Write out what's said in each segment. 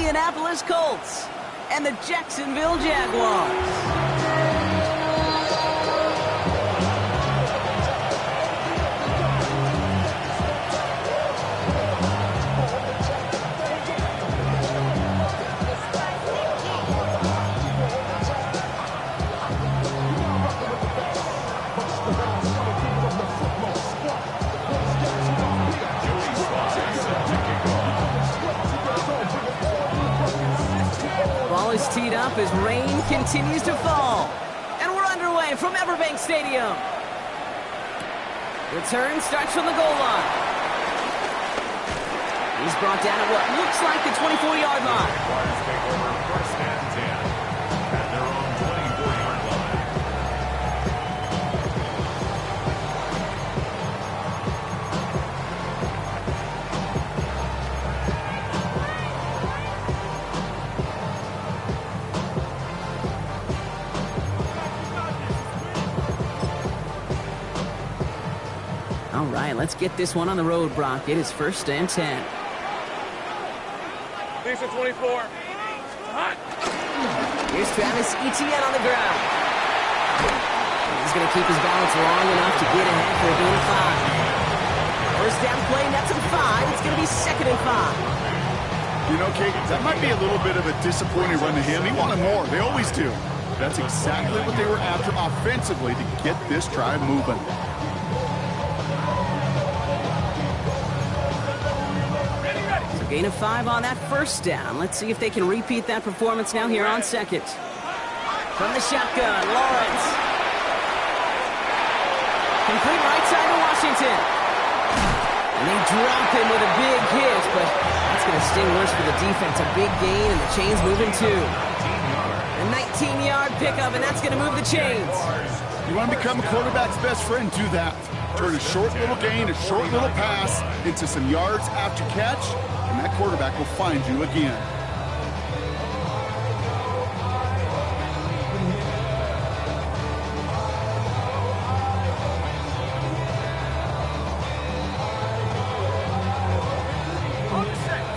Indianapolis Colts and the Jacksonville Jaguars. Ball is teed up as rain continues to fall. And we're underway from Everbank Stadium. Return starts from the goal line. He's brought down at what looks like the 24-yard line. First and 10 at their own 24-yard line. All right, let's get this one on the road, Brock. It is first and 10. Decent 24. Hot. Here's Travis Etienne on the ground. He's going to keep his balance long enough to get ahead for a gain of 5. First down play, nets him 5. It's going to be 2nd and 5. You know, Kate, that might be a little bit of a disappointing run to him. He wanted more. They always do. That's exactly what they were after offensively to get this drive moving. Gain of 5 on that first down. Let's see if they can repeat that performance now here on second. From the shotgun, Lawrence. Complete right side to Washington. And they drop him with a big hit, but that's going to sting worse for the defense. A big gain, and the chains moving too. A 19-yard pickup, and that's going to move the chains. You want to become a quarterback's best friend, do that. Turn a short little gain, a short little pass into some yards after catch, and that quarterback will find you again.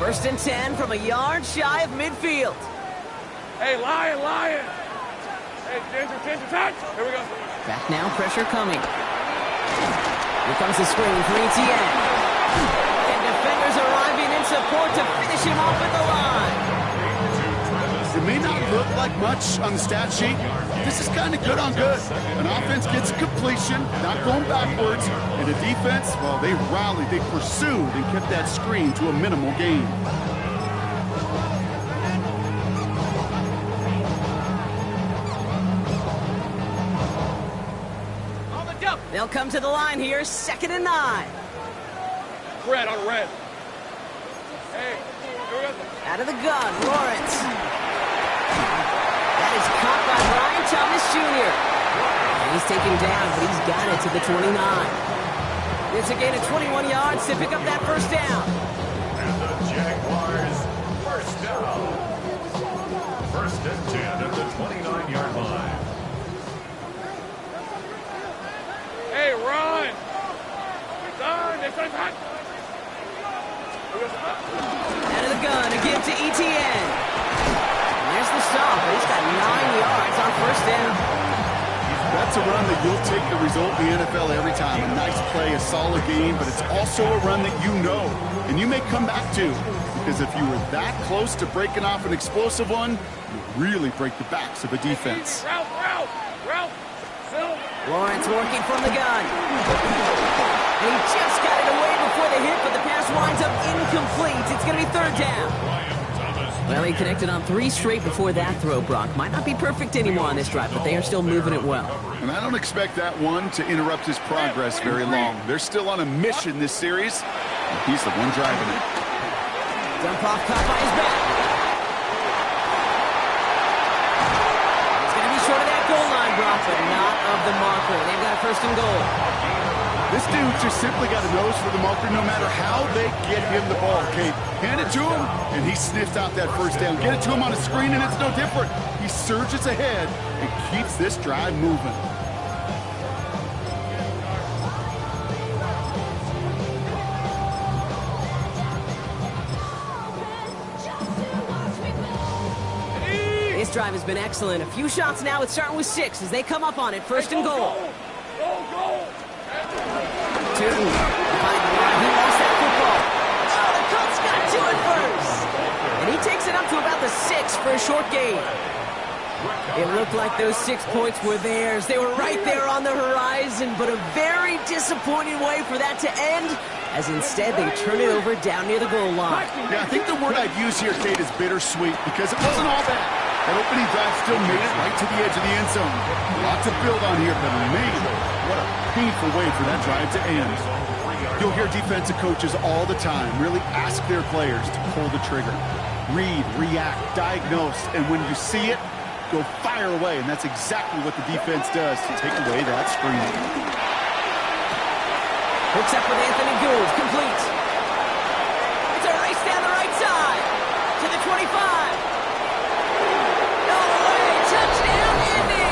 First and 10 from a yard shy of midfield. Hey, Lion. Hey, Ginger, touch. Here we go. Back now, pressure coming. Here comes the screen for Etienne. And defenders arriving in support to finish him off at the line. It may not look like much on the stat sheet. This is kind of good on good. An offense gets completion, not going backwards. And a defense, well, they rallied, they pursued, and kept that screen to a minimal gain. They'll come to the line here, 2nd and 9. Red on red. Hey, here we go. Out of the gun, Lawrence. That is caught by Brian Thomas Jr. And he's taken down, but he's got it to the 29. It's a gain of 21 yards to pick up that first down. And the Jaguars, first down. First and 10 at the 29-yard line. Hey, run. It's hot. Out of the gun, again to Etienne. And there's the stop, but he's got 9 yards on first down. That's a run that you'll take the result in the NFL every time. A nice play, a solid game, but it's also a run that you know, and you may come back to. Because if you were that close to breaking off an explosive one, you really break the backs of a defense. Ralph. Lawrence working from the gun. And he just got it away before the hit, but the pass winds up incomplete. It's going to be 3rd down. Well, he connected on 3 straight before that throw, Brock. Might not be perfect anymore on this drive, but they are still moving it well. And I don't expect that one to interrupt his progress very long. They're still on a mission this series. He's the one driving it. Dump off, caught by his back. It's going to be short of that goal line, Brock, but not of the marker. They've got a 1st and goal. This dude just simply got a nose for the marker no matter how they get him the ball, Kate. Hand it to him, and he sniffs out that first down. Get it to him on a screen, and it's no different. He surges ahead and keeps this drive moving. this drive has been excellent. A few shots now. It's starting with 6 as they come up on it. First and goal. Go. Tootin behind the line. He lost that football. Oh, the Colts got to it first. And he takes it up to about the 6 for a short gain. It looked like those 6 points were theirs. They were right there on the horizon, but a very disappointing way for that to end, as instead they turn it over down near the goal line. Yeah, I think the word I'd use here, Kate, is bittersweet, because it wasn't all bad. That opening drive still made it right to the edge of the end zone. A lot to build on here, but man, what a painful way for that drive to end. You'll hear defensive coaches all the time really ask their players to pull the trigger. Read, react, diagnose, and when you see it, go fire away, and that's exactly what the defense does to take away that screen. Hooks up with Anthony Gould, complete. It's a race down the right side to the 25. No way, touchdown, Indy!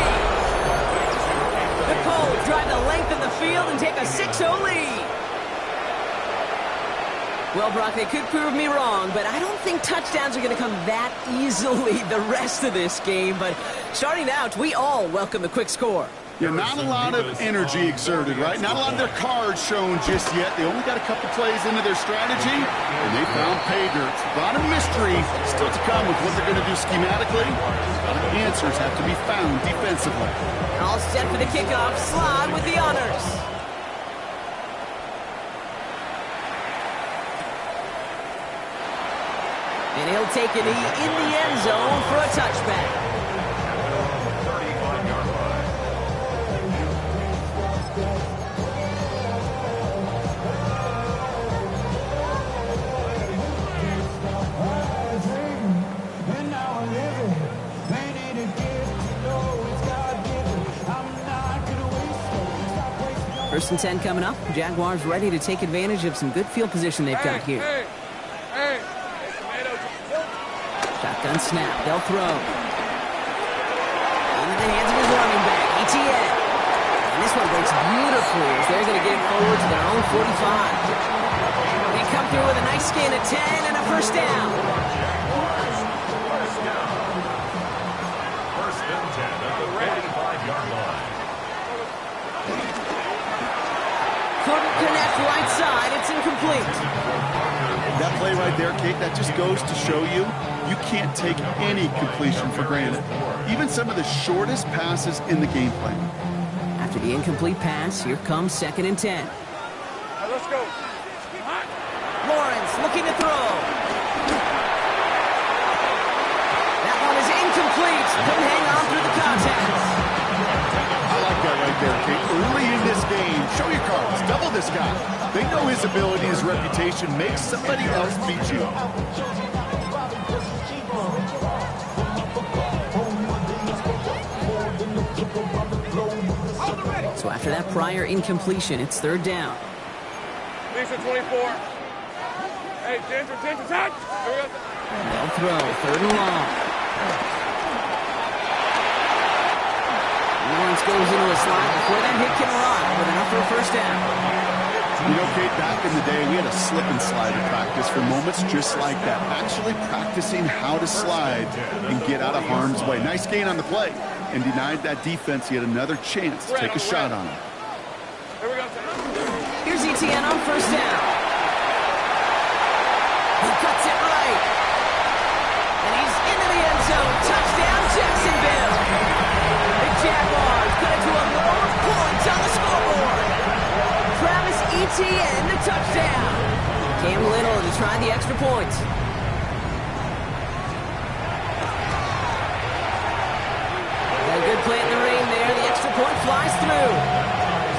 The Colts drive the length of the field and take a 6-0 lead. Well, Brock, they could prove me wrong, but I don't think touchdowns are going to come that easily the rest of this game. But starting out, we all welcome the quick score. Yeah, not a lot of energy exerted, right? Not a lot of their cards shown just yet. They only got a couple plays into their strategy, and they found pay dirt. A lot of mystery still to come with what they're going to do schematically. A lot of answers have to be found defensively. All set for the kickoff. Slide with the honors. And he'll take a knee in the end zone for a touchback. First and 10 coming up. Jaguars ready to take advantage of some good field position they've got here. Hey. Shotgun snap. They'll throw. Into the hands of his running back, ETN. And this one breaks beautifully as they're going to get it forward to their own 45. They come through with a nice gain of 10 and a first down. First and 10 at the 45-yard line. Couldn't connect right side. It's incomplete. That play right there, Kate, that just goes to show you can't take any completion for granted. Even some of the shortest passes in the game plan. After the incomplete pass, here comes second and 10. Let's go. Lawrence looking to throw. That one is incomplete. Couldn't hang on through the contact. I like that right there, Kate. Early in this game, show your cards. Double this guy. They know his ability, his reputation makes somebody else beat you. So after that prior incompletion, it's third down. Lisa 24. Hey, Ginger, touch! They'll throw, third and long. Lawrence goes into a slide before that hit can arrive with enough for a first down. You know, Kate, back in the day, we had a slip and slide in practice for moments just like that. Actually practicing how to slide and get out of harm's way. Nice gain on the play. And denied that defense yet another chance to take a shot on him. Here we go. Here's ETN on first down. He cuts it right. And he's into the end zone. Touchdown, Jacksonville. The Jaguars put it to a lower point on the scoreboard. Travis ETN, the touchdown. Cam Little to try the extra point. A good play in the rain there. The extra point flies through.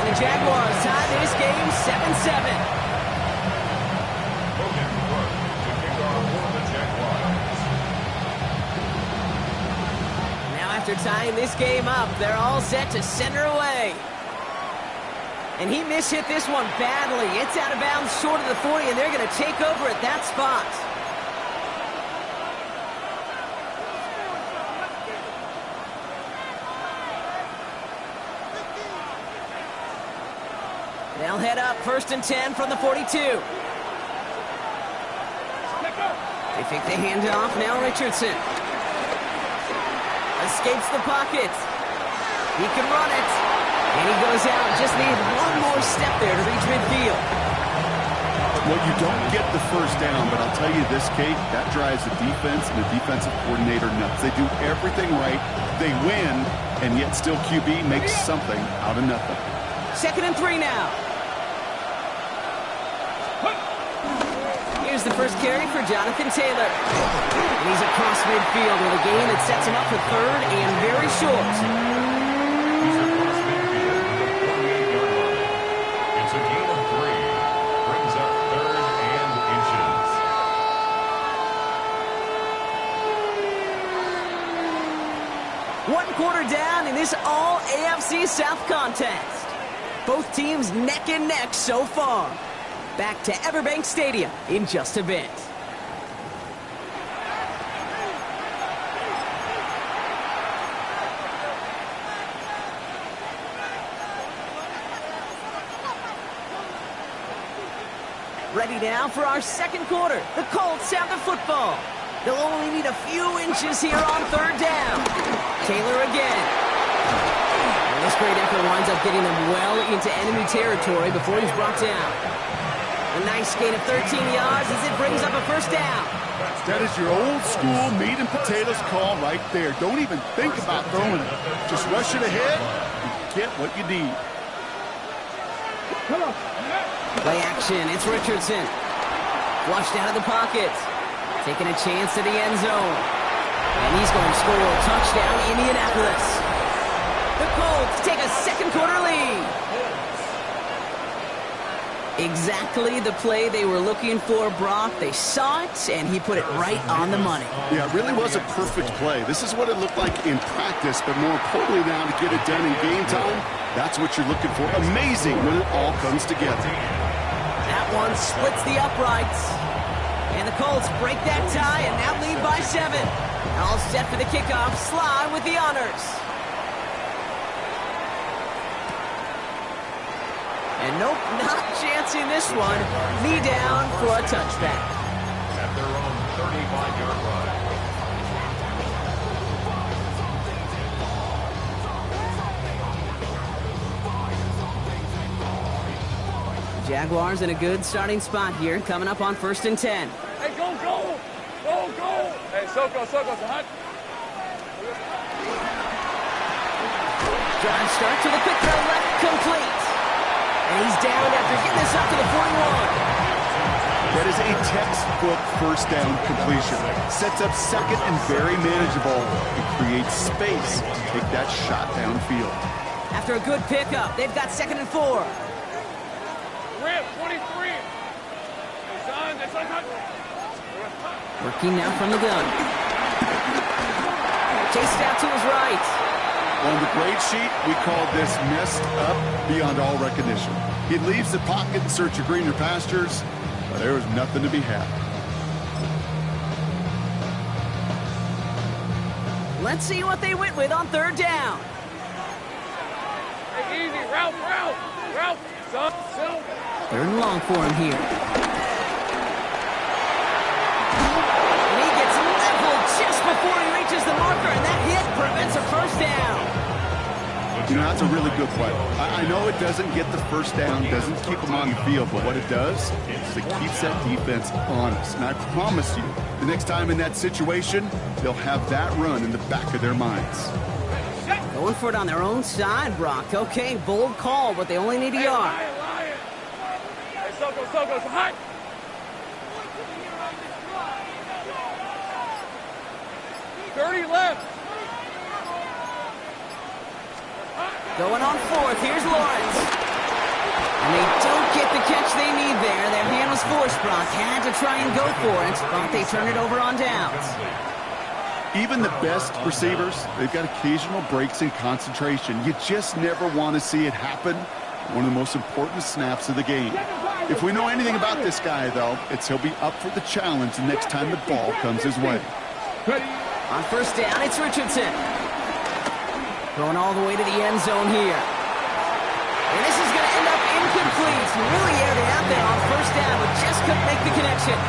The Jaguars tie this game 7-7. Now after tying this game up, they're all set to center away. And he mishit this one badly. It's out of bounds short of the 40, and they're going to take over at that spot. They'll head up first and 10 from the 42. They think they hand off now Richardson. escapes the pocket. He can run it. And he goes out. Just needed one more step there to reach midfield. Well, you don't get the first down, but I'll tell you this, Kate, that drives the defense and the defensive coordinator nuts. They do everything right. They win, and yet still QB makes something out of nothing. 2nd and 3 now. Here's the first carry for Jonathan Taylor. And he's across midfield with a gain that sets him up for 3rd and very short. He's across midfield with a 48-yard line. It's a gain of 3. Brings up 3rd and inches. One quarter down in this all AFC South contest. Both teams neck and neck so far. Back to Everbank Stadium in just a bit. Ready now for our 2nd quarter. The Colts have the football. They'll only need a few inches here on 3rd down. Taylor again. And this great effort winds up getting them well into enemy territory before he's brought down. A nice gain of 13 yards as it brings up a 1st down. That is your old school meat and potatoes call right there. Don't even think about throwing it. Just rush it ahead and get what you need. Play action. It's Richardson. Flushed out of the pocket. Taking a chance to the end zone. And he's going to score a touchdown, Indianapolis. The Colts take a 2nd quarter lead. Exactly the play they were looking for, Brock. They saw it, and he put it right on the money. Yeah, it really was a perfect play. This is what it looked like in practice, but more importantly now to get it done in game time, that's what you're looking for. Amazing when it all comes together. That one splits the uprights. And the Colts break that tie and now lead by 7. All set for the kickoff. Sly with the honors. And nope, not chancing this one. Knee down for a touchback. At their own 35-yard line. Jaguars in a good starting spot here, coming up on 1st and 10. Hey, go, go! Go, go! Hey, Soko, hot. Drive starts with a quick throw left, complete. And he's down after getting this up to the 41. That is a textbook 1st down completion. Sets up 2nd and very manageable and creates space to take that shot downfield. After a good pickup, they've got 2nd and 4. Rip, 23. Hey, son, that's like Working now from the gun. Chased out to his right. On the grade sheet, we call this messed up beyond all recognition. He leaves the pocket in search of greener pastures, but there was nothing to be had. Let's see what they went with on 3rd down. Hey, easy, route, son, 3rd and long for him here. And he gets leveled just before he reaches the marker, and that hit prevents a 1st down. You know, that's a really good play. I know it doesn't get the 1st down, doesn't keep them on the field, but what it does is it keeps that defense honest. And I promise you, the next time in that situation, they'll have that run in the back of their minds. Going for it on their own side, Brock. Okay, bold call, but they only need a yard. Lion. Hey, Soko, hot. Left. Going on 4th, here's Lawrence. And they don't get the catch they need there. Their hand was forced, Brock. Had to try and go for it, but they turn it over on downs. Even the best receivers, they've got occasional breaks in concentration. You just never want to see it happen. One of the most important snaps of the game. If we know anything about this guy, though, it's he'll be up for the challenge the next time the ball comes his way. On 1st down, it's Richardson. Going all the way to the end zone here. And this is going to end up incomplete. Really aired it out there on 1st down, but just couldn't make the connection.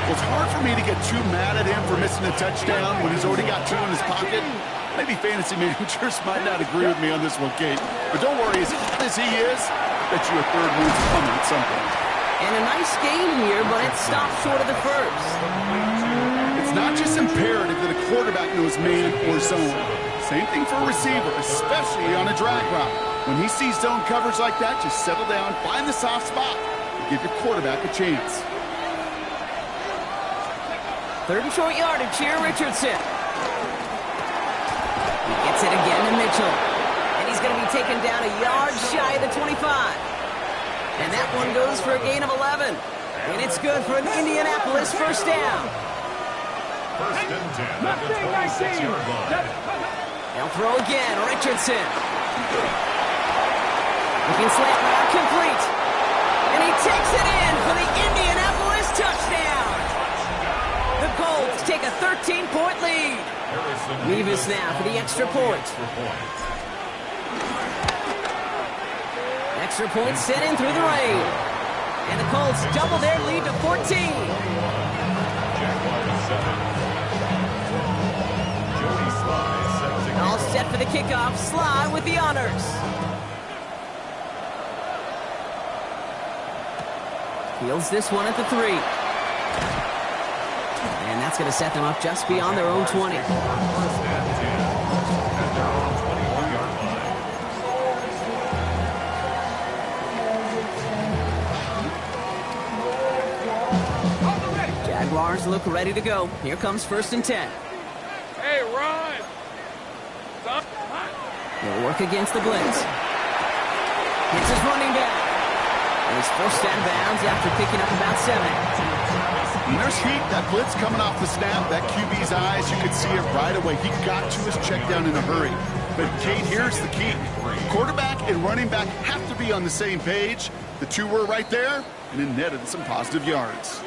Well, it's hard for me to get too mad at him for missing a touchdown when he's already got 2 in his pocket. Maybe fantasy managers might not agree with me on this one, Kate. But don't worry, as hot as he is, I bet you a third move's coming at some point. And a nice game here, but it stopped short of the first. It's not just imperative that a quarterback knows man or zone. Same thing for a receiver, especially on a drag route. When he sees zone coverage like that, just settle down, find the soft spot, and give your quarterback a chance. 3rd and short yardage here, Richardson. He gets it again to Mitchell. And he's going to be taken down a yard shy of the 25. And that one goes for a gain of 11. And it's good for an Indianapolis first down. First and 10 at the 26-yard line. They'll throw again, Richardson. Looking slant route complete. And he takes it in for the Indianapolis touchdown. The Colts take a 13-point lead. Nevis now for the extra point. Extra point sent in through the rain. And the Colts double their lead to 14. All set for the kickoff. Sly with the honors. Fields this one at the 3. And that's going to set them up just beyond their own 20. First and 10 at their own 21-yard line. Jaguars look ready to go. Here comes 1st and 10. Hey, run! They'll work against the blitz. Hits his running back. And he's forced out of bounds after picking up about 7. When there's heat, that blitz coming off the snap, that QB's eyes, you could see it right away. He got to his check down in a hurry. But, Kate, here's the key. Quarterback and running back have to be on the same page. The two were right there, and it netted some positive yards.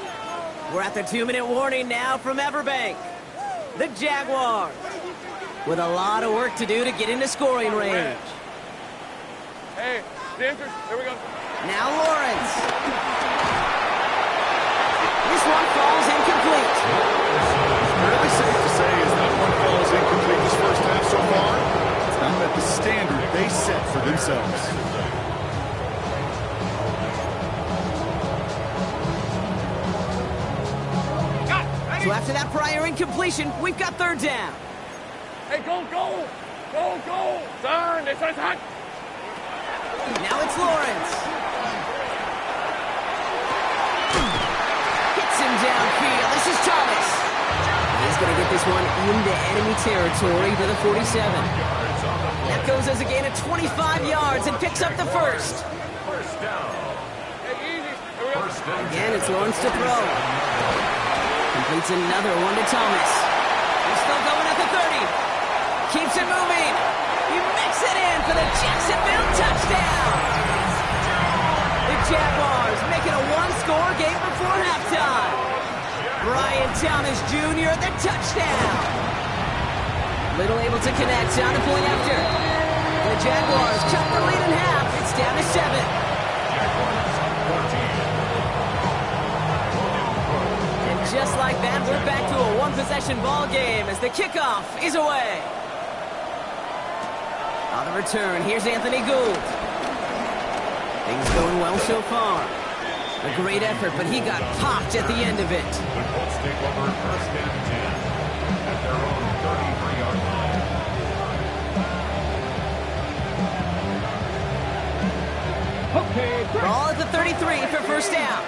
We're at the 2-minute warning now from Everbank. The Jaguars with a lot of work to do to get into scoring range. Hey, Ginger, here we go. Now Lawrence. This one falls incomplete. Fairly safe to say as that one falls incomplete this first half so far. It's not met the standard they set for themselves. So after that prior incompletion, we've got 3rd down. Hey, go! Turn, this is hot. Now it's Lawrence. Hits him downfield. This is Thomas. He's going to get this one into enemy territory to the 47. That goes as a gain of 25 yards and picks up the first. First down. Hey, easy. Here we go. Again, it's Lawrence to throw. Completes another one to Thomas. He's still going at the 30. Keeps it moving. He makes it in for the Jacksonville touchdown. The Jaguars make it a 1-score game before halftime. Brian Thomas Jr. the touchdown. Little able to connect on the point after. The Jaguars cut the lead in half. It's down to 7. And just like that, we're back to a one-possession ball game as the kickoff is away. On the return, here's Anthony Gould. Things going well so far. A great effort, but he got popped at the end of it. The Colts take over first and 10 at their own 33-yard line. Ball at the 33 for first down.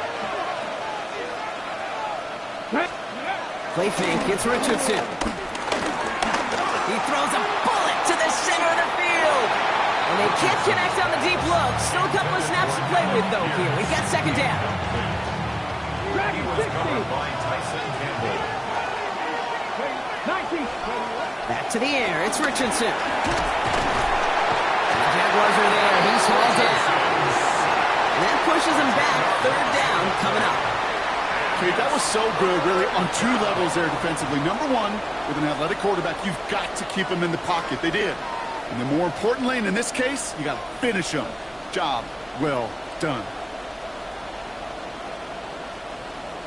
Play fake, it's Richardson. He throws a bullet to the center of the field. And they can't connect on the deep look. Still a couple of snaps to play with, though, here. We've got 2nd down. Back to the air, it's Richardson. The Jaguars are there, he's hauled down. And that pushes him back, 3rd down coming up. Okay, that was so good, really, on 2 levels there defensively. Number 1, with an athletic quarterback, you've got to keep him in the pocket. They did. And then more importantly, and in this case, you got to finish him. Job well done.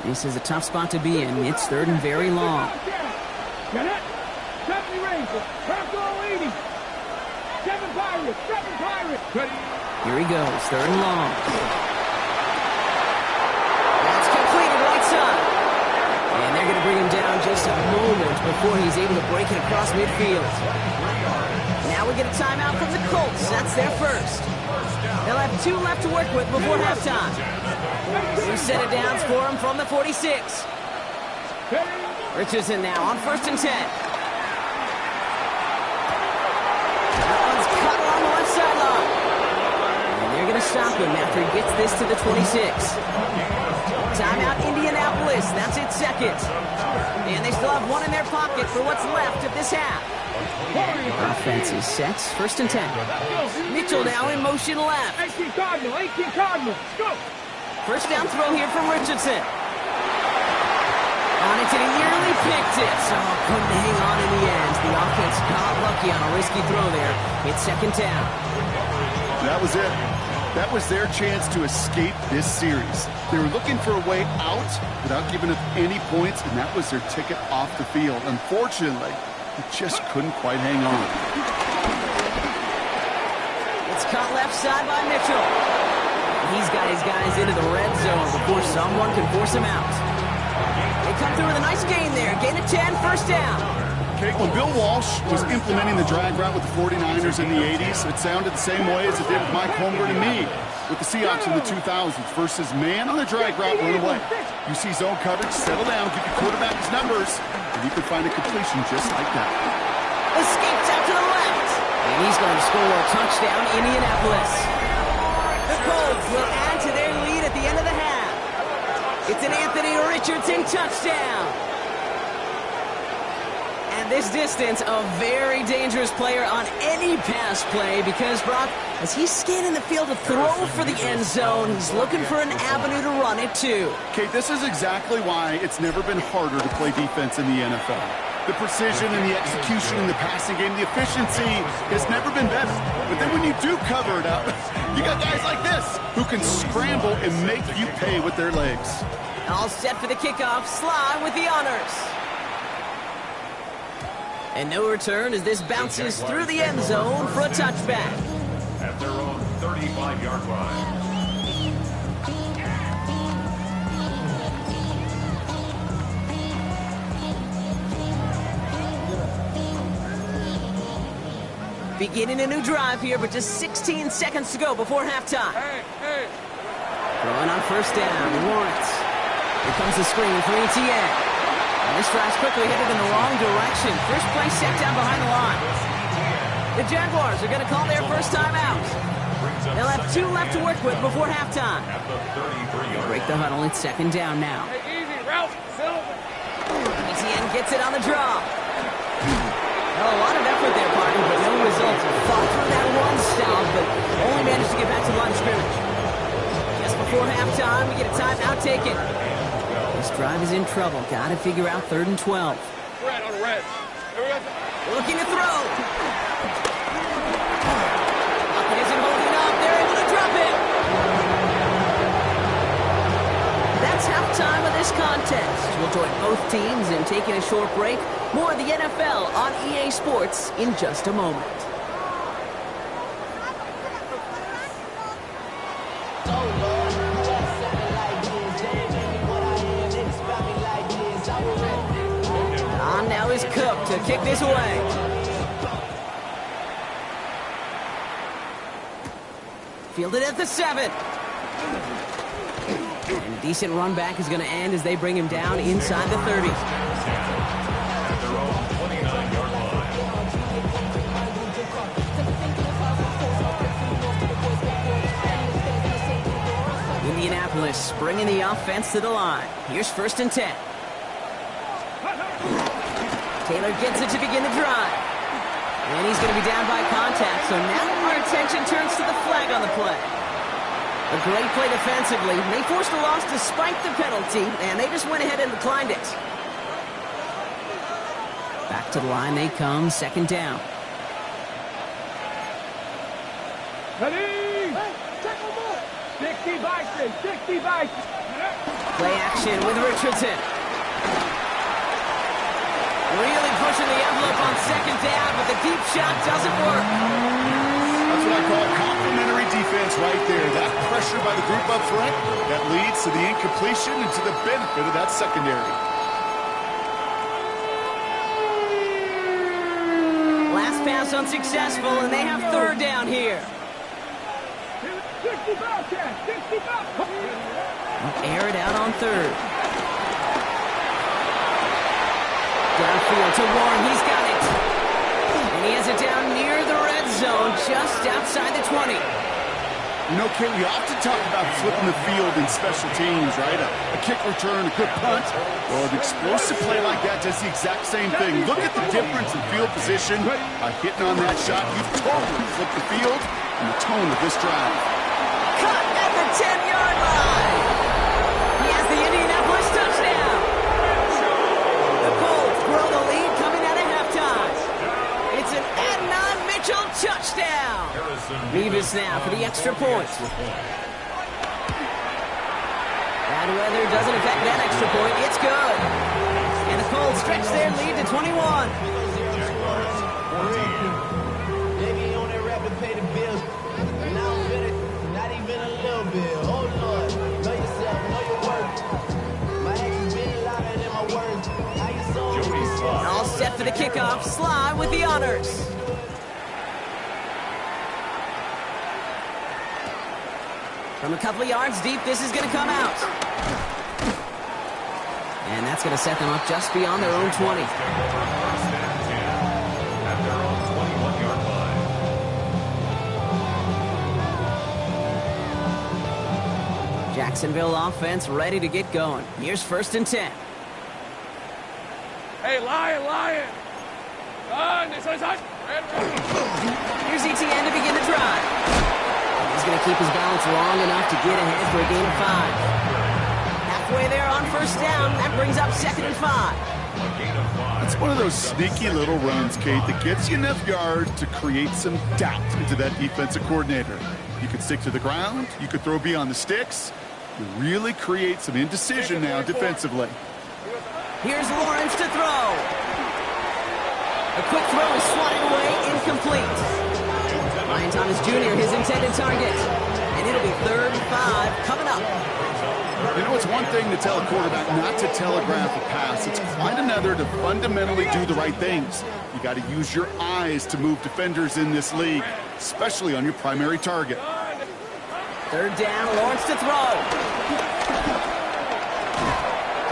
This is a tough spot to be in. It's third and very long. Get it? 70 Rangers. Turn goal 80. 7 Pirates. 7 Pirates. Ready? Here he goes. Third and long. That's completed right side. And they're going to bring him down just a moment before he's able to break it across midfield. Now we get a timeout from the Colts. That's their first. They'll have 2 left to work with before halftime. 2 set of downs for him from the 46. Richardson now on 1st and 10. That one's cut along the left sideline. And they're going to stop him after he gets this to the 26. Timeout Indianapolis. That's its second. And they still have 1 in their pocket for what's left of this half. Offense is set. 1st and 10. Mitchell now in motion left. 18 Cardinal. 18 Cardinal. Go. First down throw here from Richardson. On it to the nearly picked it. So couldn't hang on in the end. The offense got lucky on a risky throw there. It's 2nd down. That was it. That was their chance to escape this series. They were looking for a way out without giving up any points, and that was their ticket off the field. Unfortunately, they just couldn't quite hang on. It's cut left side by Mitchell. He's got his guys into the red zone before someone can force him out. They come through with a nice gain there. Gain of 10, 1st down. Okay, when Bill Walsh was implementing the drag route with the 49ers in the 80s, it sounded the same way as it did with Mike Holmgren and me with the Seahawks in the 2000s versus man on the drag route, run away. You see zone coverage, settle down, give your quarterback his numbers, and you can find a completion just like that. Escapes out to the left. And he's going to score a touchdown, Indianapolis. The Colts will add to their lead at the end of the half. It's an Anthony Richardson touchdown. And this distance, a very dangerous player on any pass play because, Brock, as he's scanning the field to throw for the end zone, he's looking for an avenue to run it too. Okay, this is exactly why it's never been harder to play defense in the NFL. The precision and the execution in the passing game, the efficiency has never been better. But then when you do cover it up, you got guys like this who can scramble and make you pay with their legs. All set for the kickoff. Sly with the honors. And no return as this bounces through the end zone for a touchback. At their own 35-yard line. Beginning a new drive here, but just 16 seconds to go before halftime. Hey. Throwing on 1st down, Lawrence. Here comes the screen for ETN. And this drive's quickly headed in the wrong direction. First play set down behind the line. The Jaguars are going to call their first time out. They'll have 2 left to work with before halftime. Break the huddle. It's 2nd down now. Hey, easy. Route. Silver. ETN gets it on the draw. Well, a lot of effort there, partner, but no results. Fought through that one stop, but only managed to get back to line of scrimmage. Just before halftime, we get a timeout taken. This drive is in trouble. Got to figure out 3rd and 12. Red on red. Here we go. Looking to throw. Bucket isn't holding up. They're able to drop it. That's halftime of this contest. We'll join both teams in taking a short break. More of the NFL on EA Sports in just a moment. On now is Cook to kick this away. Fielded at the 7. And a decent run back is going to end as they bring him down inside the 30. Indianapolis bringing the offense to the line. Here's 1st and 10. Taylor gets it to begin the drive. And he's going to be down by contact, so now our attention turns to the flag on the play. A great play defensively. They forced a loss despite the penalty, and they just went ahead and declined it. Back to the line they come, 2nd down. Ready? 60 Vikings. 60 Vikings. Play action with Richardson. Really pushing the envelope on second down, but the deep shot doesn't work. That's what I call complimentary defense right there. That pressure by the group up front, that leads to the incompletion and to the benefit of that secondary. Last pass unsuccessful, and they have third down here. 65, Chad, 65. Air it out on third. Downfield to Warren. He's got it. And he has it down near the red zone, just outside the 20. You know, Kate, we often talk about flipping the field in special teams, right? A kick return, a good punt. Well, an explosive play like that does the exact same thing. Look at the difference in field position. By hitting on that shot, you've totally flipped the field and the tone of this drive. Cut at the 10-yard line. He has the Indianapolis touchdown. The Colts grow the lead coming out of halftime. It's an Adnan Mitchell touchdown. Revis now for the extra point. Bad weather doesn't affect that extra point. It's good. And the Colts stretch their lead to 21. Baby on that rapid pay the bills. Now I'm finished. Not even a little bit. Oh Lord, know yourself, know your worth. My actions been louder than my words. How you so All set for the kickoff. Sly with the honors. From a couple of yards deep, this is going to come out. And that's going to set them up just beyond their own 20. First and 10 at their own 21-yard line. Jacksonville offense ready to get going. Here's first and 10. Hey, Lion. Here's ETN to begin the drive. He's going to keep his balance long enough to get ahead for a gain of 5. Halfway there on first down. That brings up second and 5. It's one of those sneaky little runs, Kate, that gets you enough yards to create some doubt into that defensive coordinator. You could stick to the ground. You could throw beyond the sticks. You really create some indecision now defensively. Here's Lawrence to throw. A quick throw is swatted away, incomplete. Ryan Thomas Jr., his intended target. And it'll be 3rd and 5 coming up. You know, it's one thing to tell a quarterback not to telegraph a pass. It's quite another to fundamentally do the right things. You got to use your eyes to move defenders in this league, especially on your primary target. 3rd down, Lawrence to throw.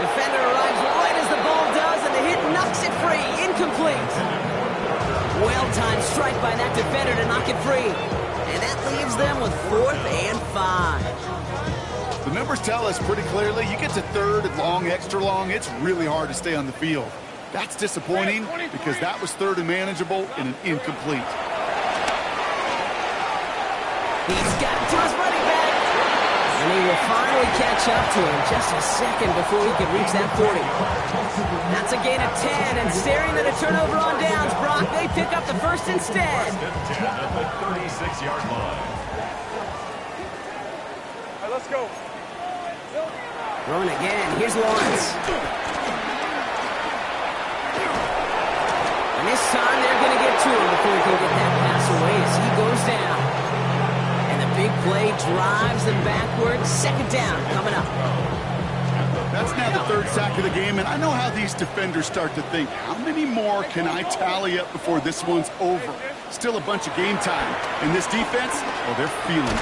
Defender arrives right as the ball does, and the hit knocks it free. Incomplete. Well-timed strike by that defender to knock it free. And that leaves them with 4th and 5. The numbers tell us pretty clearly, you get to 3rd and long, extra long, it's really hard to stay on the field. That's disappointing because that was 3rd and manageable and an incomplete. He's got to his running back. And he will finally catch up to him just a second before he can reach that 40. That's a gain of 10, and staring at a turnover on downs, Brock, they pick up the first instead. First and 10 at the 36-yard line. All right, let's go. Throwing again. Here's Lawrence. And this time they're going to get to him before he can get that pass away as he goes down. And the big play drives them backwards. 2nd down coming up. That's now the 3rd sack of the game, and I know how these defenders start to think, how many more can I tally up before this one's over? Still a bunch of game time. And this defense, well, they're feeling it.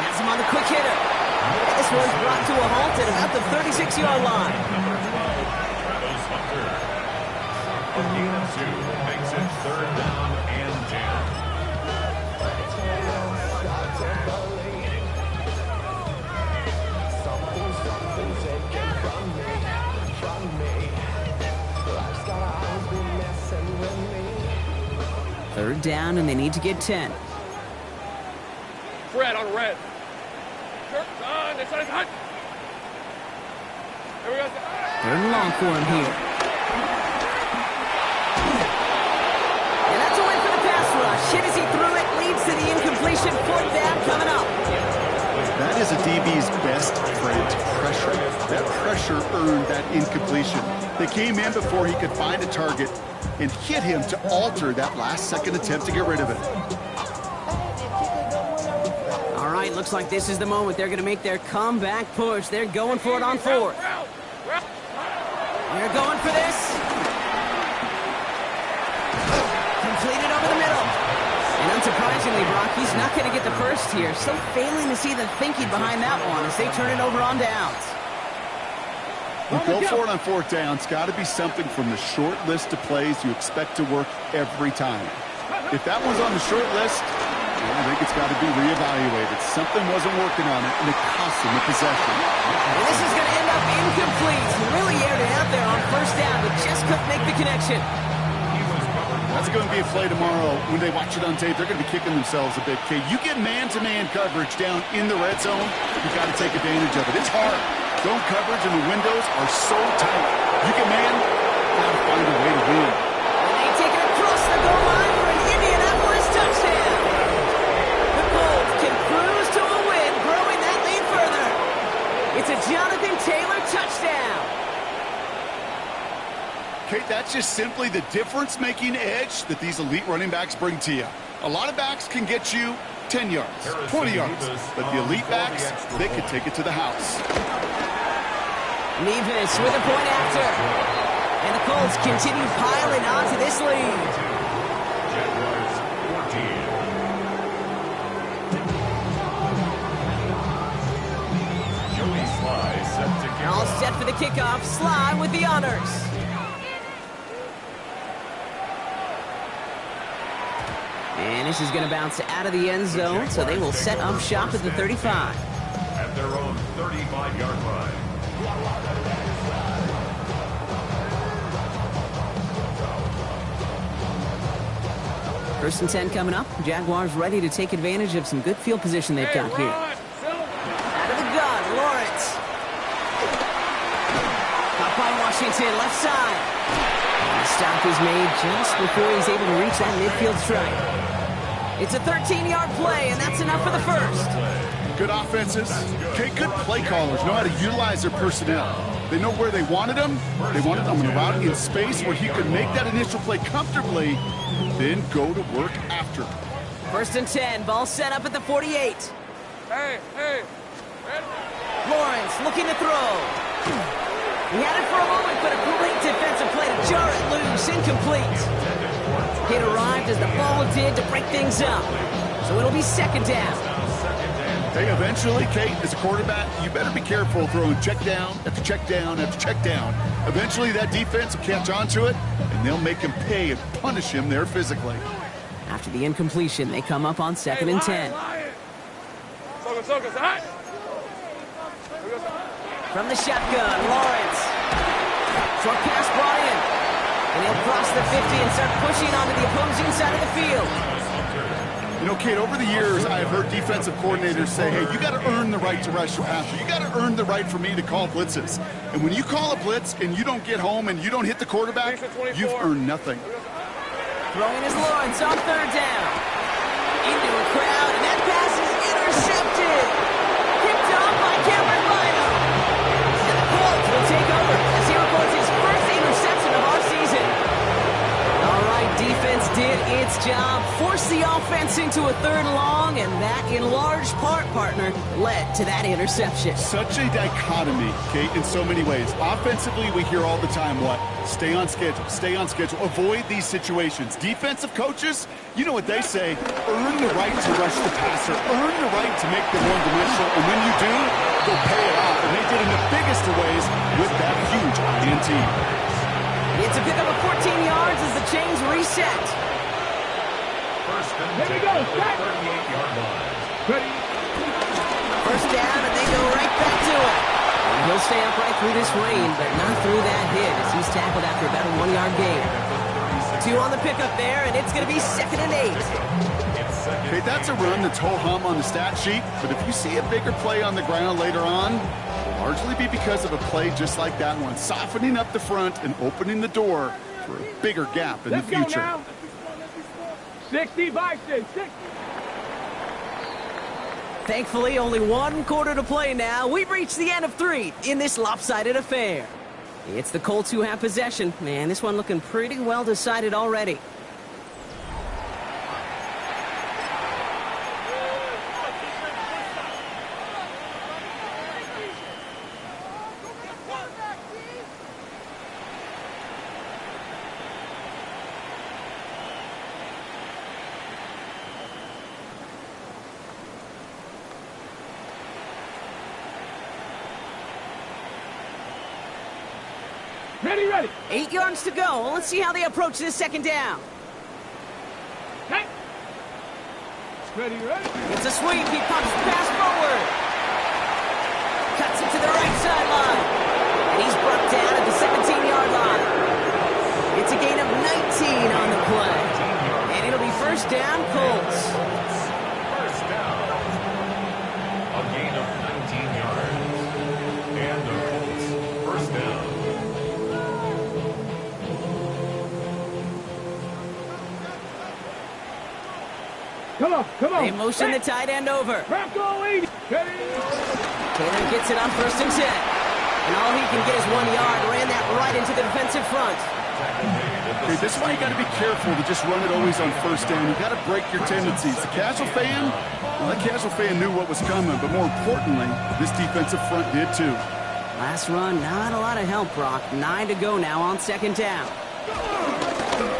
Has him on the quick hitter. And this one's brought to a halt at about the 36-yard line. Travis Hunter. A gain of 2 makes it 3rd down and 10. Third down, and they need to get 10. Fred on red. This one is hot. Here we go. 3rd and long for him here. And that's a win for the pass rush. Hit as he threw it, leads to the incompletion. 4th down coming up. That is a DB's best friend. pressure. That pressure earned that incompletion. They came in before he could find a target and hit him to alter that last-second attempt to get rid of it. All right, looks like this is the moment. They're going to make their comeback push. They're going for it on fourth. They're going for this. Completed over the middle. And unsurprisingly, Brock, he's not going to get the first here. Still failing to see the thinking behind that one as they turn it over on downs. Go for it on fourth down. It's got to be something from the short list of plays you expect to work every time. If that one's on the short list, I think it's got to be reevaluated. Something wasn't working on it, and it cost them the possession. And this is going to end up incomplete. Really aired it out there on first down, but just couldn't make the connection. That's going to be a play tomorrow. When they watch it on tape, they're going to be kicking themselves a bit. Okay, you get man-to-man coverage down in the red zone, you've got to take advantage of it. It's hard. Zone coverage and the windows are so tight. You get man, got to find a way to win. And they take it across the goal line for an Indianapolis touchdown. The Colts can cruise to a win, growing that lead further. It's a Jonathan Taylor touchdown. Okay, that's just simply the difference-making edge that these elite running backs bring to you. A lot of backs can get you 10 yards, 20 yards, but the elite backs, they can take it to the house. Nevis with a point after. And the Colts continue piling on to this lead. Jaguars 14. Joey Sly set to kick All off. set for the kickoff. Sly with the honors. And this is going to bounce out of the end zone, so they will set up shop at the 35. At their own 35-yard line. First and 10 coming up. Jaguars ready to take advantage of some good field position they've got here. Out of the gun, Lawrence. Caught by Washington, left side. And the stop is made just before he's able to reach that midfield strike. It's a 13-yard play, and that's enough for the first. Good offenses. Okay, good play callers know how to utilize their personnel. They know where they wanted them. They wanted them in a route in space where he could make that initial play comfortably, then go to work after. First and 10, ball set up at the 48. Hey. Lawrence looking to throw. He had it for a moment, but a great defensive play to jar it loose, incomplete. Hit arrived as the ball did to break things up. So it'll be second down. Hey, eventually, Kate, as a quarterback, you better be careful throwing check down after check down after check down. Eventually, that defense will catch on to it, and they'll make him pay and punish him there physically. After the incompletion, they come up on second and 10. From the shotgun, Lawrence. Short pass brought in. And he'll cross the 50 and start pushing onto the opposing side of the field. You know, Kate, over the years, I have heard defensive coordinators say, hey, you got to earn the right to rush your passer. You got to earn the right for me to call blitzes. And when you call a blitz and you don't get home and you don't hit the quarterback, you've earned nothing. Throwing is Lawrence on third down. Into a crowd, and that pass is intercepted. Picked off by Cameron Bynum. And the Colts will take over as he records his first interception of our season. All right, defense did its job, forced the offense into a third long, and that, in large part, partner, led to that interception. Such a dichotomy, Kate, in so many ways. Offensively, we hear all the time what? Stay on schedule, avoid these situations. Defensive coaches, you know what they say, earn the right to rush the passer, earn the right to make them one-dimensional, and when you do, they'll pay it off. And they did in the biggest of ways with that huge INT. It's a pickup of 14 yards as the chains reset. First and Here we 10 go, at the set. 38-yard line. Ready? First down, and they go right back to it. And he'll stay upright through this rain, but not through that hit as he's tackled after about a 1-yard gain. 2 on the pickup there, and it's going to be second and 8. Okay, that's a run that's ho-hum on the stat sheet, but if you see a bigger play on the ground later on, it'll largely be because of a play just like that one, softening up the front and opening the door for a bigger gap in Let's the go future. now. 60 Bison, 60. Thankfully, only one quarter to play now. We've reached the end of 3 in this lopsided affair. It's the Colts who have possession. Man, this one looking pretty well decided already. Ready, ready. 8 yards to go. Let's see how they approach this second down. Hey. Ready, ready. It's a sweep. He pops the pass forward. Cuts it to the right sideline. And he's brought down at the 17-yard line. It's a gain of 19 on the play. And it'll be first down, Colts. First down. A gain of 19 yards. And the Colts, first down. Come on, come on. They motion the tight end over. Bronco 80. Ready. Taylor gets it on first and 10. And all he can get is 1 yard. Ran that right into the defensive front. Okay, this is why you got to be careful to just run it always on first down. You got to break your tendencies. The casual fan, well, that casual fan knew what was coming, but more importantly, this defensive front did too. Last run, not a lot of help, Brock. 9 to go now on second down.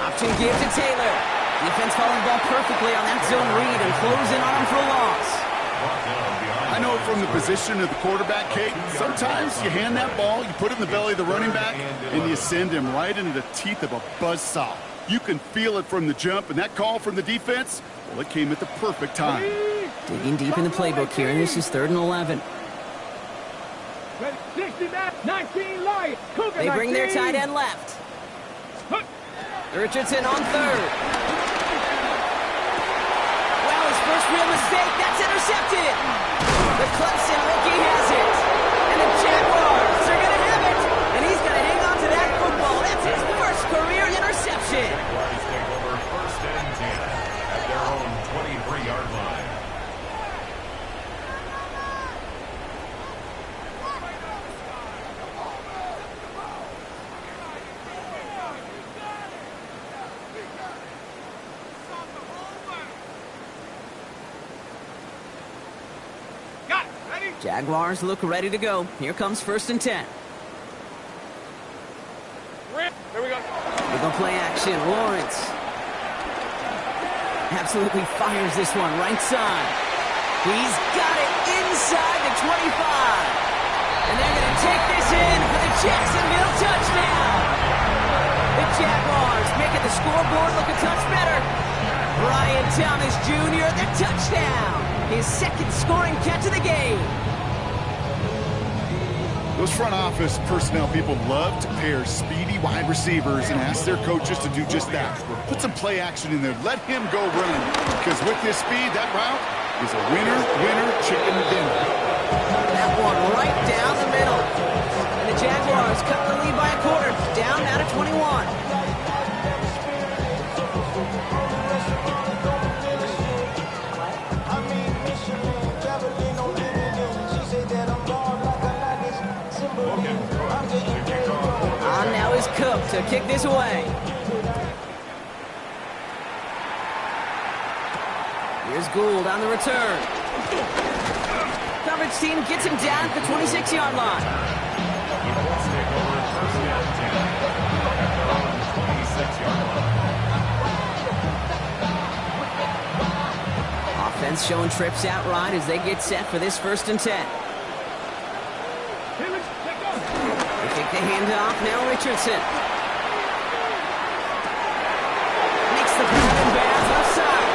Option give to Taylor. Defense following the ball perfectly on that zone read and closing on him for a loss. I know from the position of the quarterback, Kate, sometimes you hand that ball, you put it in the belly of the running back, and you send him right into the teeth of a buzzsaw. You can feel it from the jump, and that call from the defense, well, it came at the perfect time. Digging deep in the playbook here, and this is 3rd and 11. Ready. 69, 19 Lions. Cougar They bring 19. their tight end left. Richardson on 3rd. Well, his first real mistake, that's intercepted. The Clemson rookie has it. And the Jaguars are going to have it. And he's going to hang on to that football. That's his first career interception. Jaguars take over first and 10 at their own 23-yard line. Jaguars look ready to go. Here comes first and 10. Here we go. They go play action. Lawrence absolutely fires this one right side. He's got it inside the 25. And they're going to take this in for the Jacksonville touchdown. The Jaguars making the scoreboard look a touch better. Brian Thomas Jr., the touchdown. His second scoring catch of the game. Those front office personnel people love to pair speedy wide receivers and ask their coaches to do just that. Put some play action in there. Let him go run. Because with this speed, that route is a winner, winner, chicken dinner. That one right down the middle. And the Jaguars cut the lead by a quarter. Down now to 21. On now is Cook to kick this away. Here's Gould on the return. Coverage team gets him down at the 26-yard line. The Colts take over first and 10 at their own 26-yard line. Offense showing trips out right as they get set for this first and 10. They take the handoff, now Richardson. Makes the grab and bounds left side.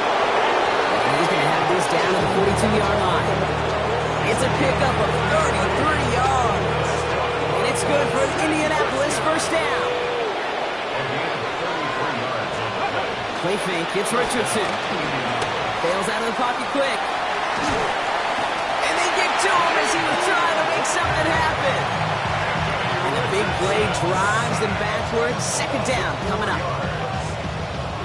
And he's going to have this down at the 42-yard line. It's a pickup of 33 yards. And it's good for an Indianapolis first down. Play fake, it's Richardson. Bails out of the pocket quick. And they get to him as he was trying to make something happen. And the big play drives them backwards. Second down coming up.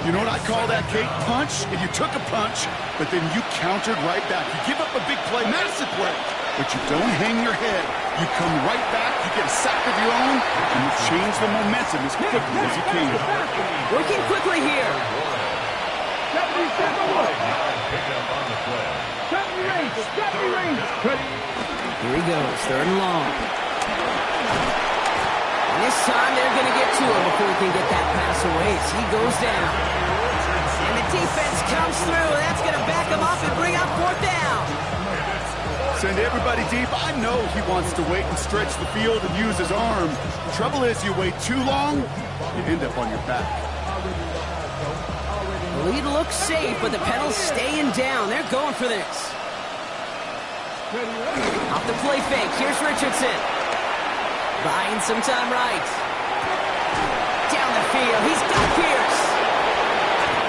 You know what I call that, Kate? Punch, and you took a punch, but then you countered right back. You give up a big play, massive play, but you don't hang your head. You come right back, you get a sack of your own, and you change the momentum as quickly as you can. Working quickly here. 70 ranges. Here he goes, 3rd and long. And this time they're going to get to him before he can get that pass away as he goes down. And the defense comes through. That's going to back him up and bring up 4th down. Send everybody deep. I know he wants to wait and stretch the field and use his arm. The trouble is you wait too long, you end up on your back. The lead looks safe, but the pedals staying down. They're going for this. Off the play fake. Here's Richardson. Buying some time right. Down the field. He's got Pierce.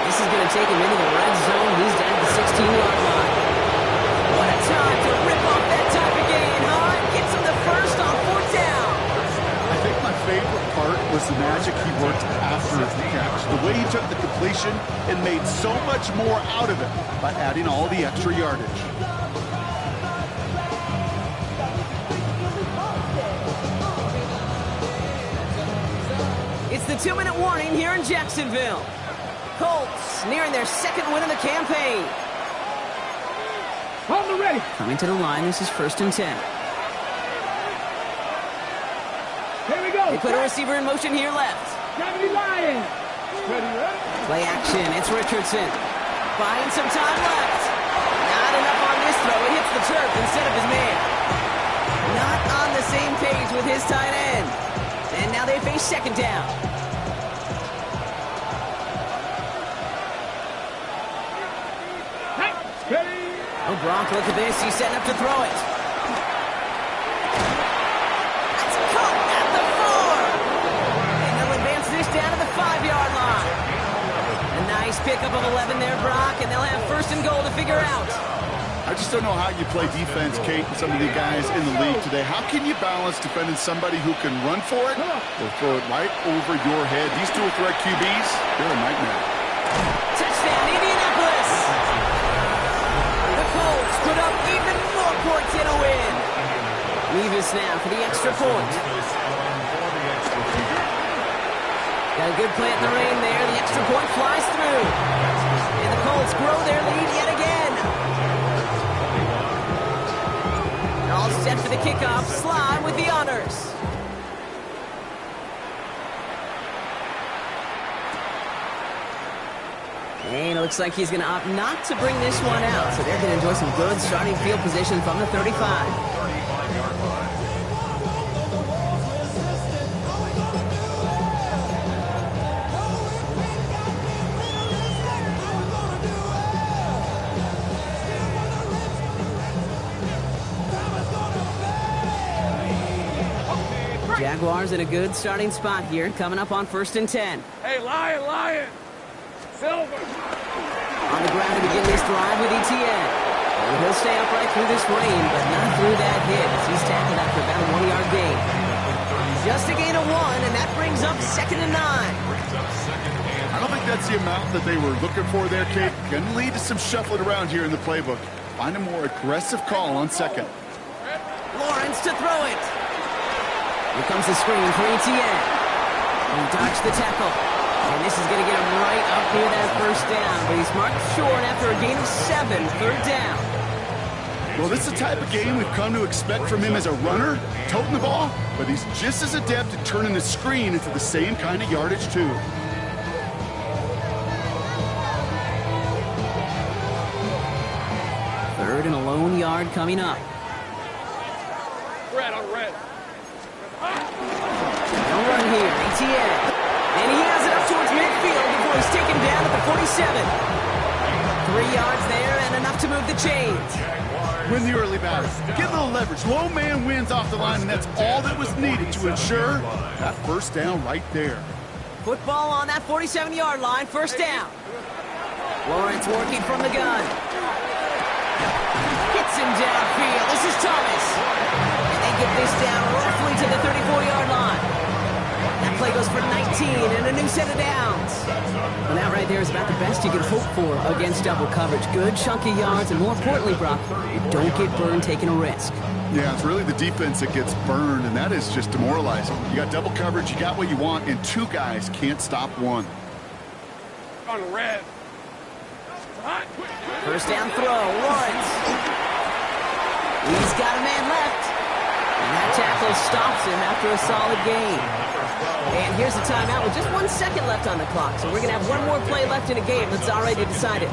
This is going to take him into the red zone. He's down at the 16-yard line. What a time to rip off that type of gain, huh? Gets him the first on 4th down. I think my favorite part was the magic he worked after the catch. The way he took the completion and made so much more out of it by adding all the extra yardage. It's the 2-minute warning here in Jacksonville. Colts nearing their 2nd win of the campaign. On the ready. Coming to the line, this is 1st and 10. Here we go. They put a receiver in motion here left. 70 Lions. Play action, it's Richardson. Buying some time left. Not enough on this throw. It hits the turf instead of his man. Not on the same page with his tight end. And now they face 2nd down. Oh, Gronk, look at this. He's setting up to throw it. That's caught at the 4. And they'll advance this down to the 5-yard line. A nice pickup of 11 there, Brock, and they'll have 1st and goal to figure out. I just don't know how you play defense, Kate, and some of the guys in the league today. How can you balance defending somebody who can run for it or throw it right over your head? These dual threat QBs, they're a nightmare. Touchdown, Indianapolis! The Colts put up even more points in a win. Levis now for the extra point. Got a good play at the rain there. The extra point flies through. And the Colts grow their lead yet again. They're all set for the kickoff. Sly with the honors. And it looks like he's going to opt not to bring this one out. So they're going to enjoy some good starting field position from the 35. 35-yard line. Jaguars in a good starting spot here, coming up on 1st and 10. Hey, Lion. Silver. On the ground to begin this drive with Etienne. And he'll stay upright through this rain, but not through that hit as he's tackled after about a 1-yard gain. Just a gain of 1, and that brings up 2nd and 9. I don't think that's the amount that they were looking for there, Kate. Going to lead to some shuffling around here in the playbook. Find a more aggressive call on 2nd. Lawrence to throw it. Here comes the screen for Etienne. He dodged the tackle. And this is going to get him right up near that 1st down. But he's marked short after a gain of 7, 3rd down. Well, this is the type of game we've come to expect from him as a runner, toting the ball, but he's just as adept at turning the screen into the same kind of yardage, too. Third and a lone yard coming up. Red on red. No run here, Etienne. And he has it up towards midfield before he's taken down at the 47. 3 yards there and enough to move the chains. Win the early battle. Get a little leverage. Low man wins off the line, and that's all that was needed to ensure that 1st down right there. Football on that 47-yard line, 1st down. Lawrence working from the gun. Gets him downfield. This is Thomas. And they get this down roughly to the 34-yard line. That play goes for 19 and a new set of downs. And that right right there is about the best you can hope for against double coverage. Good chunky yards, and more importantly, Brock, you don't get burned taking a risk. Yeah, it's really the defense that gets burned, and that is just demoralizing. You got double coverage, you got what you want, and two guys can't stop one. On red. First down throw, Lawrence. He's got a man left. And that tackle stops him after a solid gain. And here's the timeout with just 1 second left on the clock. So we're going to have one more play left in the game that's already decided.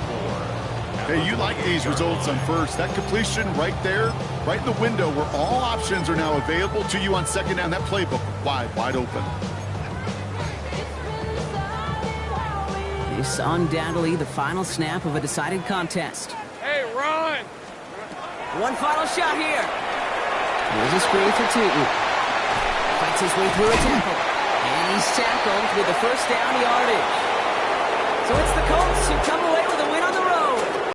Hey, you like these results on first. That completion right there, right in the window where all options are now available to you on second down. That playbook wide open. This undoubtedly the final snap of a decided contest. Hey, run! One final shot here. Here's a screen for Tootin. Fights his way through a tackle. And he's tackled with the first down yardage. So it's the Colts who come away